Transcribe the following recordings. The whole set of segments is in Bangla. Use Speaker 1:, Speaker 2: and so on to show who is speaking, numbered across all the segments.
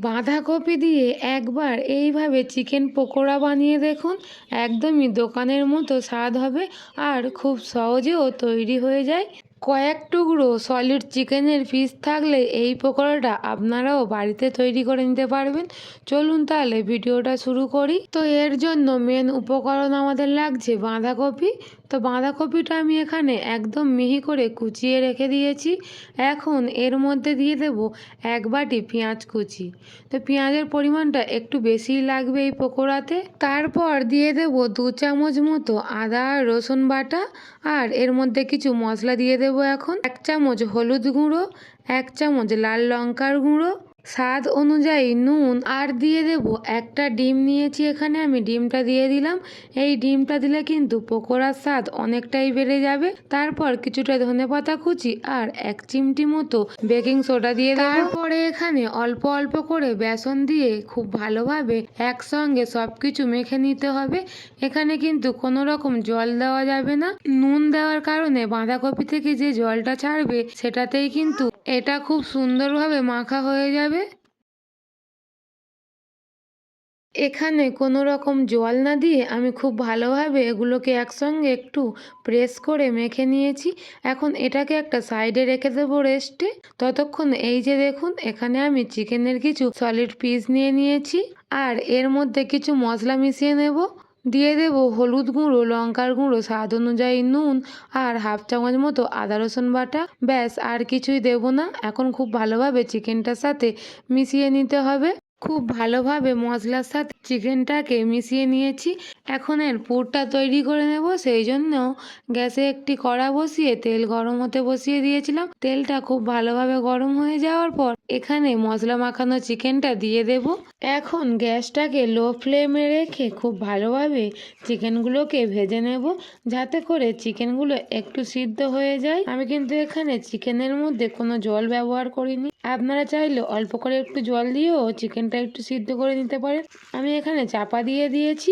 Speaker 1: বাঁধাকপি দিয়ে একবার এইভাবে চিকেন পকোড়া বানিয়ে দেখুন। একদমই দোকানের মতো স্বাদ হবে আর খুব সহজেও তৈরি হয়ে যায়। কয়েক টুকরো সলিড চিকেনের পিস থাকলে এই পকোড়াটা আপনারাও বাড়িতে তৈরি করে নিতে পারবেন। চলুন তাহলে ভিডিওটা শুরু করি। তো এর জন্য মেন উপকরণ আমাদের লাগছে বাঁধাকপি। তো বাঁধাকপিটা আমি এখানে একদম মিহি করে কুচিয়ে রেখে দিয়েছি। এখন এর মধ্যে দিয়ে দেব 1 বাটি পেঁয়াজ কুচি। তো পেঁয়াজের পরিমাণটা একটু বেশিই লাগবে এই পকোড়াতে। তারপর দিয়ে দেব 2 চামচ মতো আদা আর রসুন বাটা। আর এর মধ্যে কিছু মশলা দিয়ে দেব। এখন 1 চামচ হলুদ গুঁড়ো, 1 চামচ লাল লঙ্কার গুঁড়ো, স্বাদ অনুযায়ী নুন, আর দিয়ে দেব একটা ডিম নিয়েছি এখানে আমি, ডিমটা দিয়ে দিলাম। এই ডিমটা দিলে কিন্তু পকোড়ার স্বাদ অনেকটাই বেড়ে যাবে। তারপর কিছুটা ধনেপাতা কুচি আর 1 চিমটি মতো বেকিং সোডা দিয়ে দেব। তারপরে এখানে অল্প অল্প করে বেসন দিয়ে খুব ভালোভাবে একসঙ্গে সবকিছু মেখে নিতে হবে। এখানে কিন্তু কোনো রকম জল দেওয়া যাবে না। নুন দেওয়ার কারণে বাঁধাকপি থেকে যে জলটা ছাড়বে সেটাতেই কিন্তু এটা খুব সুন্দরভাবে মাখা হয়ে যাবে। এখানে কোনো রকম জল না দিয়ে আমি খুব ভালোভাবে এগুলোকে একসঙ্গে একটু প্রেস করে মেখে নিয়েছি। এখন এটাকে একটা সাইডে রেখে দেবো রেস্টে। ততক্ষণ এই যে দেখুন, এখানে আমি চিকেনের কিছু সলিড পিস নিয়ে নিয়েছি আর এর মধ্যে কিছু মশলা মিশিয়ে নেব। দিয়ে দেব হলুদ গুঁড়ো, লঙ্কার গুঁড়ো, স্বাদ অনুযায়ী নুন আর 1/2 চামচ মতো আদা রসুন বাটা। ব্যাস, আর কিছুই দেব না। এখন খুব ভালোভাবে চিকেনটার সাথে মিশিয়ে নিতে হবে। খুব ভালোভাবে মশলার সাথে চিকেনটাকে মিশিয়ে নিয়েছি। এখন এর পুরটা তৈরি করে নেব। সেই জন্য গ্যাসে একটি কড়া বসিয়ে তেল গরম হতে বসিয়ে দিয়েছিলাম। তেলটা খুব ভালোভাবে গরম হয়ে যাওয়ার পর এখানে মশলা মাখানো চিকেনটা দিয়ে দেব। এখন গ্যাসটাকে লো ফ্লেমে রেখে খুব ভালোভাবে চিকেনগুলোকে ভেজে নেব, যাতে করে চিকেনগুলো একটু সিদ্ধ হয়ে যায়। আমি কিন্তু এখানে চিকেনের মধ্যে কোনো জল ব্যবহার করিনি। আপনারা চাইলে অল্প করে একটু জল দিয়েও চিকেনটা একটু সিদ্ধ করে নিতে পারেন। আমি এখানে চাপা দিয়ে দিয়েছি।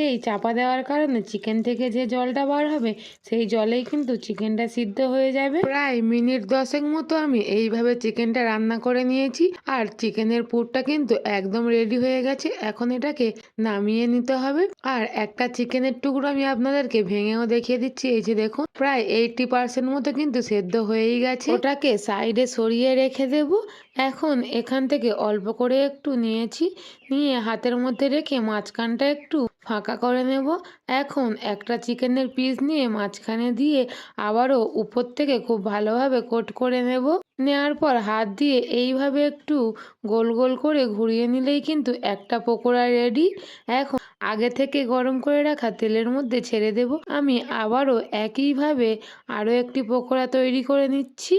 Speaker 1: এই চাপা দেওয়ার কারণে চিকেন থেকে যে জলটা বার হবে সেই জলেই কিন্তু চিকেনটা সিদ্ধ হয়ে যাবে। প্রায় মিনিট 10 মতো আমি এইভাবে চিকেনটা রান্না করে নিয়েছি আর চিকেনের পুরটা কিন্তু একদম রেডি হয়ে গেছে। এখন এটাকে নামিয়ে নিতে হবে। আর একটা চিকেনের টুকরো আমি আপনাদেরকে ভেঙেও দেখিয়ে দিচ্ছি। এই যে দেখুন, প্রায় 80% মতো কিন্তু সেদ্ধ হয়েই গেছে। ওটাকে সাইডে সরিয়ে রেখে দেব। এখন এখান থেকে অল্প করে একটু নিয়েছি, নিয়ে হাতের মধ্যে রেখে মাঝখানটা একটু ফাঁকা করে নেব। এখন একটা চিকেনের পিস নিয়ে মাঝখানে দিয়ে আবারও উপর থেকে খুব ভালোভাবে কোট করে নেব। নেওয়ার পর হাত দিয়ে এইভাবে একটু গোল গোল করে ঘুরিয়ে নিলেই কিন্তু একটা পকোড়া রেডি। এখন আগে থেকে গরম করে রাখা তেলের মধ্যে ছেড়ে দেব। আমি আবারও একইভাবে আরও একটি পকোড়া তৈরি করে নিচ্ছি।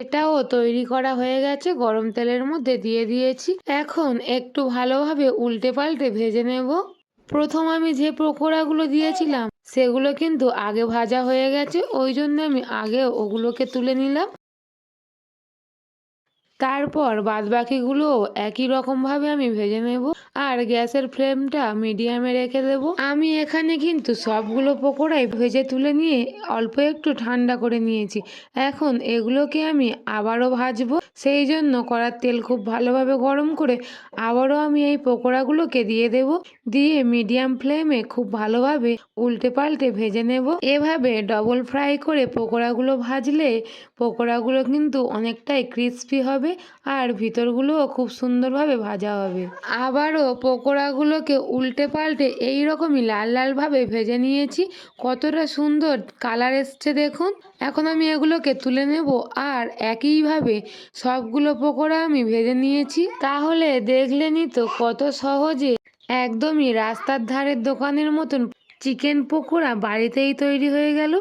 Speaker 1: এটাও তৈরি করা হয়ে গেছে, গরম তেলের মধ্যে দিয়ে দিয়েছি। এখন একটু ভালোভাবে উল্টে পাল্টে ভেজে নেব। প্রথম আমি যে পকোড়াগুলো দিয়েছিলাম সেগুলো কিন্তু আগে ভাজা হয়ে গেছে, ওই জন্য আমি আগে ওগুলোকে তুলে নিলাম। তারপর বাদবাকিগুলো একই রকমভাবে আমি ভেজে নেব আর গ্যাসের ফ্লেমটা মিডিয়ামে রেখে দেব। আমি এখানে কিন্তু সবগুলো পকোড়াই ভেজে তুলে নিয়ে অল্প একটু ঠান্ডা করে নিয়েছি। এখন এগুলোকে আমি আবারও ভাজবো। সেই জন্য কড়ার তেল খুব ভালোভাবে গরম করে আবারও আমি এই পকোড়াগুলোকে দিয়ে দেব। দিয়ে মিডিয়াম ফ্লেমে খুব ভালোভাবে উল্টে পাল্টে ভেজে নেব। এভাবে ডবল ফ্রাই করে পকোড়াগুলো ভাজলে পকোড়াগুলো কিন্তু অনেকটাই ক্রিস্পি হবে আর ভিতরগুলোও খুব সুন্দরভাবে ভাজা হবে। আবারও পকোড়াগুলোকে উল্টে পাল্টে এইরকমই লাল লালভাবে ভেজে নিয়েছি। কতটা সুন্দর কালার এসছে দেখুন। এখন আমি এগুলোকে তুলে নেব আর একইভাবে সবগুলো পকোড়া আমি ভেজে নিয়েছি। তাহলে দেখলেনই তো কত সহজে একদমই রাস্তার ধারের দোকানের মতন চিকেন পকোড়া বাড়িতেই তৈরি হয়ে গেল।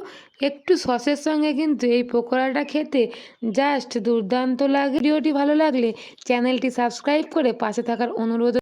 Speaker 1: একটু সসের সঙ্গে কিন্তু এই পকোড়াটা খেতে জাস্ট দুর্দান্ত লাগে। ভিডিওটি ভালো লাগলে চ্যানেলটি সাবস্ক্রাইব করে পাশে থাকার অনুরোধ।